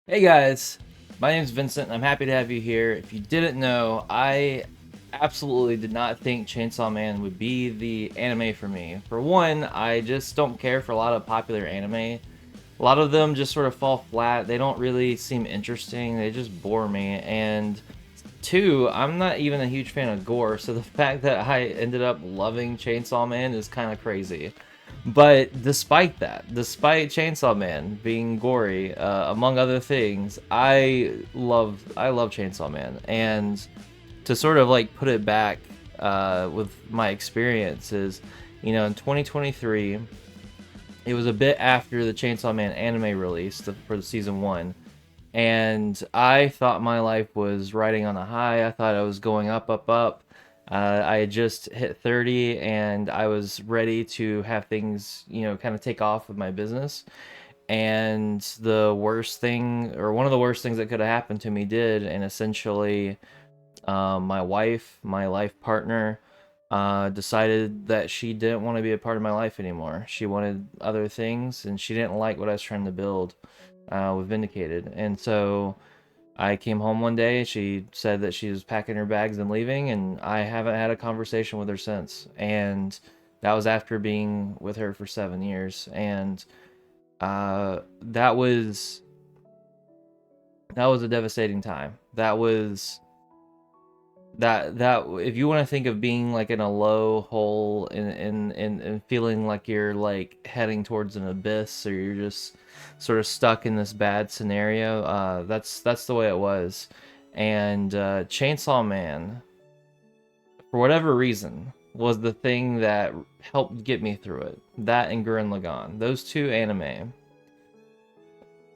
Hey guys, my name's Vincent and I'm happy to have you here. If you didn't know, I absolutely did not think Chainsaw Man would be the anime for me. For one, I just don't care for a lot of popular anime. A lot of them just sort of fall flat. They don't really seem interesting. They just bore me. And two, I'm not even a huge fan of gore, so the fact that I ended up loving Chainsaw Man is kind of crazy. But despite that, despite Chainsaw Man being gory, among other things, I love Chainsaw Man, and to sort of like put it back with my experiences, in 2023, it was a bit after the Chainsaw Man anime release for the season one, and I thought my life was riding on a high. I thought I was going up, up, up. I had just hit 30 and I was ready to have things, kind of take off with my business. And the worst thing, or one of the worst things that could have happened to me did. And essentially, my wife, my life partner, decided that she didn't want to be a part of my life anymore. She wanted other things and she didn't like what I was trying to build with Vindicated. And so I came home one day. She said that she was packing her bags and leaving, and I haven't had a conversation with her since. And that was after being with her for 7 years. And that was a devastating time. That if you want to think of being like in a low hole and feeling like you're like heading towards an abyss, or you're just sort of stuck in this bad scenario, that's the way it was. And Chainsaw Man, for whatever reason, was the thing that helped get me through it. That and Gurren Lagann, those two anime,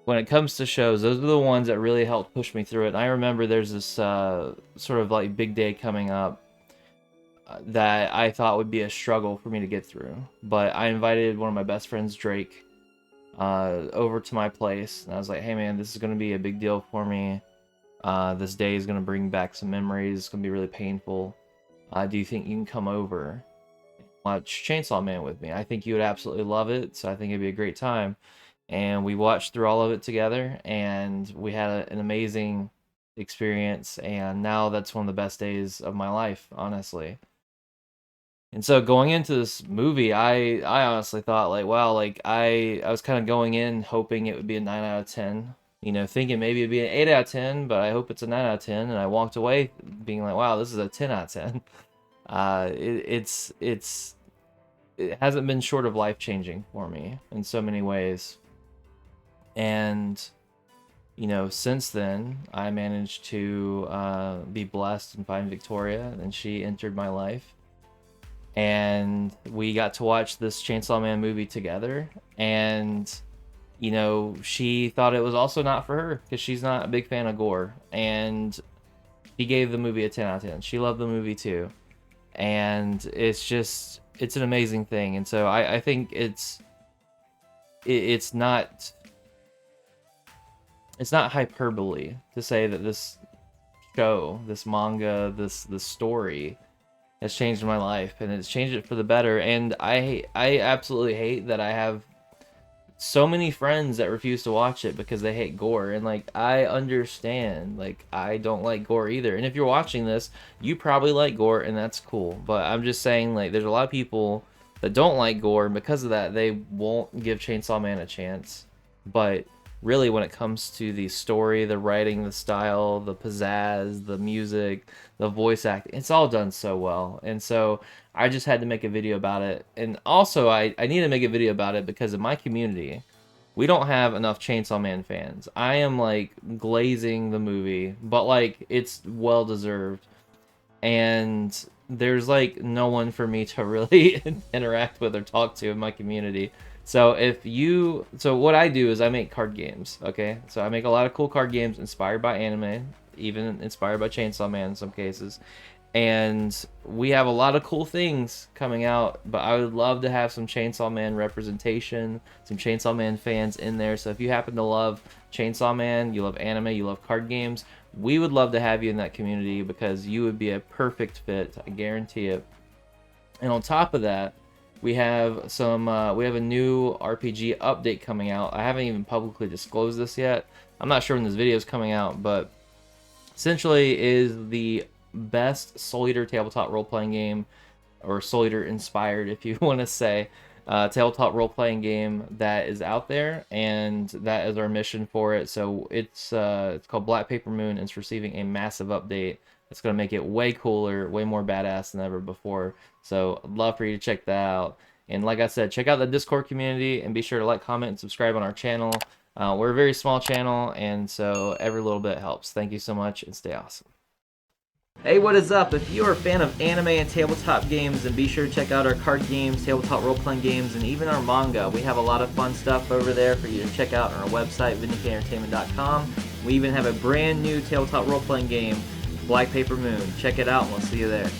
when it comes to shows, those are the ones that really helped push me through it. And I remember there's this sort of like big day coming up that I thought would be a struggle for me to get through. But I invited one of my best friends, Drake, over to my place. And I was like, hey man, this is going to be a big deal for me. This day is going to bring back some memories. It's going to be really painful. Do you think you can come over and watch Chainsaw Man with me? I think you would absolutely love it. So I think it'd be a great time. And we watched through all of it together, and we had an amazing experience. And now that's one of the best days of my life, honestly. And so going into this movie, I honestly thought like, wow, like I was kind of going in hoping it would be a 9 out of 10, thinking maybe it'd be an 8 out of 10, but I hope it's a 9 out of 10. And I walked away being like, wow, this is a 10 out of 10. It hasn't been short of life changing for me in so many ways. And since then, I managed to be blessed and find Victoria, and she entered my life. And we got to watch this Chainsaw Man movie together. And, she thought it was also not for her because she's not a big fan of gore. And she gave the movie a 10 out of 10. She loved the movie too. And it's an amazing thing. And so I think it's not hyperbole to say that this show, this manga, this story has changed my life, and it's changed it for the better. And I absolutely hate that I have so many friends that refuse to watch it because they hate gore. And like, I understand, like, I don't like gore either. And if you're watching this, you probably like gore, and that's cool. But I'm just saying, like, there's a lot of people that don't like gore, and because of that, they won't give Chainsaw Man a chance. But really, when it comes to the story, the writing, the style, the pizzazz, the music, the voice acting, it's all done so well. And so I just had to make a video about it. And also, I need to make a video about it because in my community, we don't have enough Chainsaw Man fans. I am like glazing the movie, but like it's well deserved. And there's like no one for me to really interact with or talk to in my community. So what I do is I make card games, okay? So I make a lot of cool card games inspired by anime, even inspired by Chainsaw Man in some cases. And we have a lot of cool things coming out, but I would love to have some Chainsaw Man representation, some Chainsaw Man fans in there. So if you happen to love Chainsaw Man, you love anime, you love card games, we would love to have you in that community because you would be a perfect fit, I guarantee it. And on top of that, We have some. We have a new RPG update coming out. I haven't even publicly disclosed this yet. I'm not sure when this video is coming out, but essentially is the best Soul Eater tabletop role-playing game, or Soul Eater inspired, if you want to say, tabletop role-playing game that is out there, and that is our mission for it. So it's called Black Paper Moon, and it's receiving a massive update. It's going to make it way cooler, way more badass than ever before. So I'd love for you to check that out. And like I said, check out the Discord community, and be sure to like, comment, and subscribe on our channel. We're a very small channel, and so every little bit helps. Thank you so much, and stay awesome. Hey, what is up? If you are a fan of anime and tabletop games, then be sure to check out our card games, tabletop role-playing games, and even our manga. We have a lot of fun stuff over there for you to check out on our website, VindicatedEntertainment.com. We even have a brand new tabletop role-playing game, Black Paper Moon. Check it out, and we'll see you there.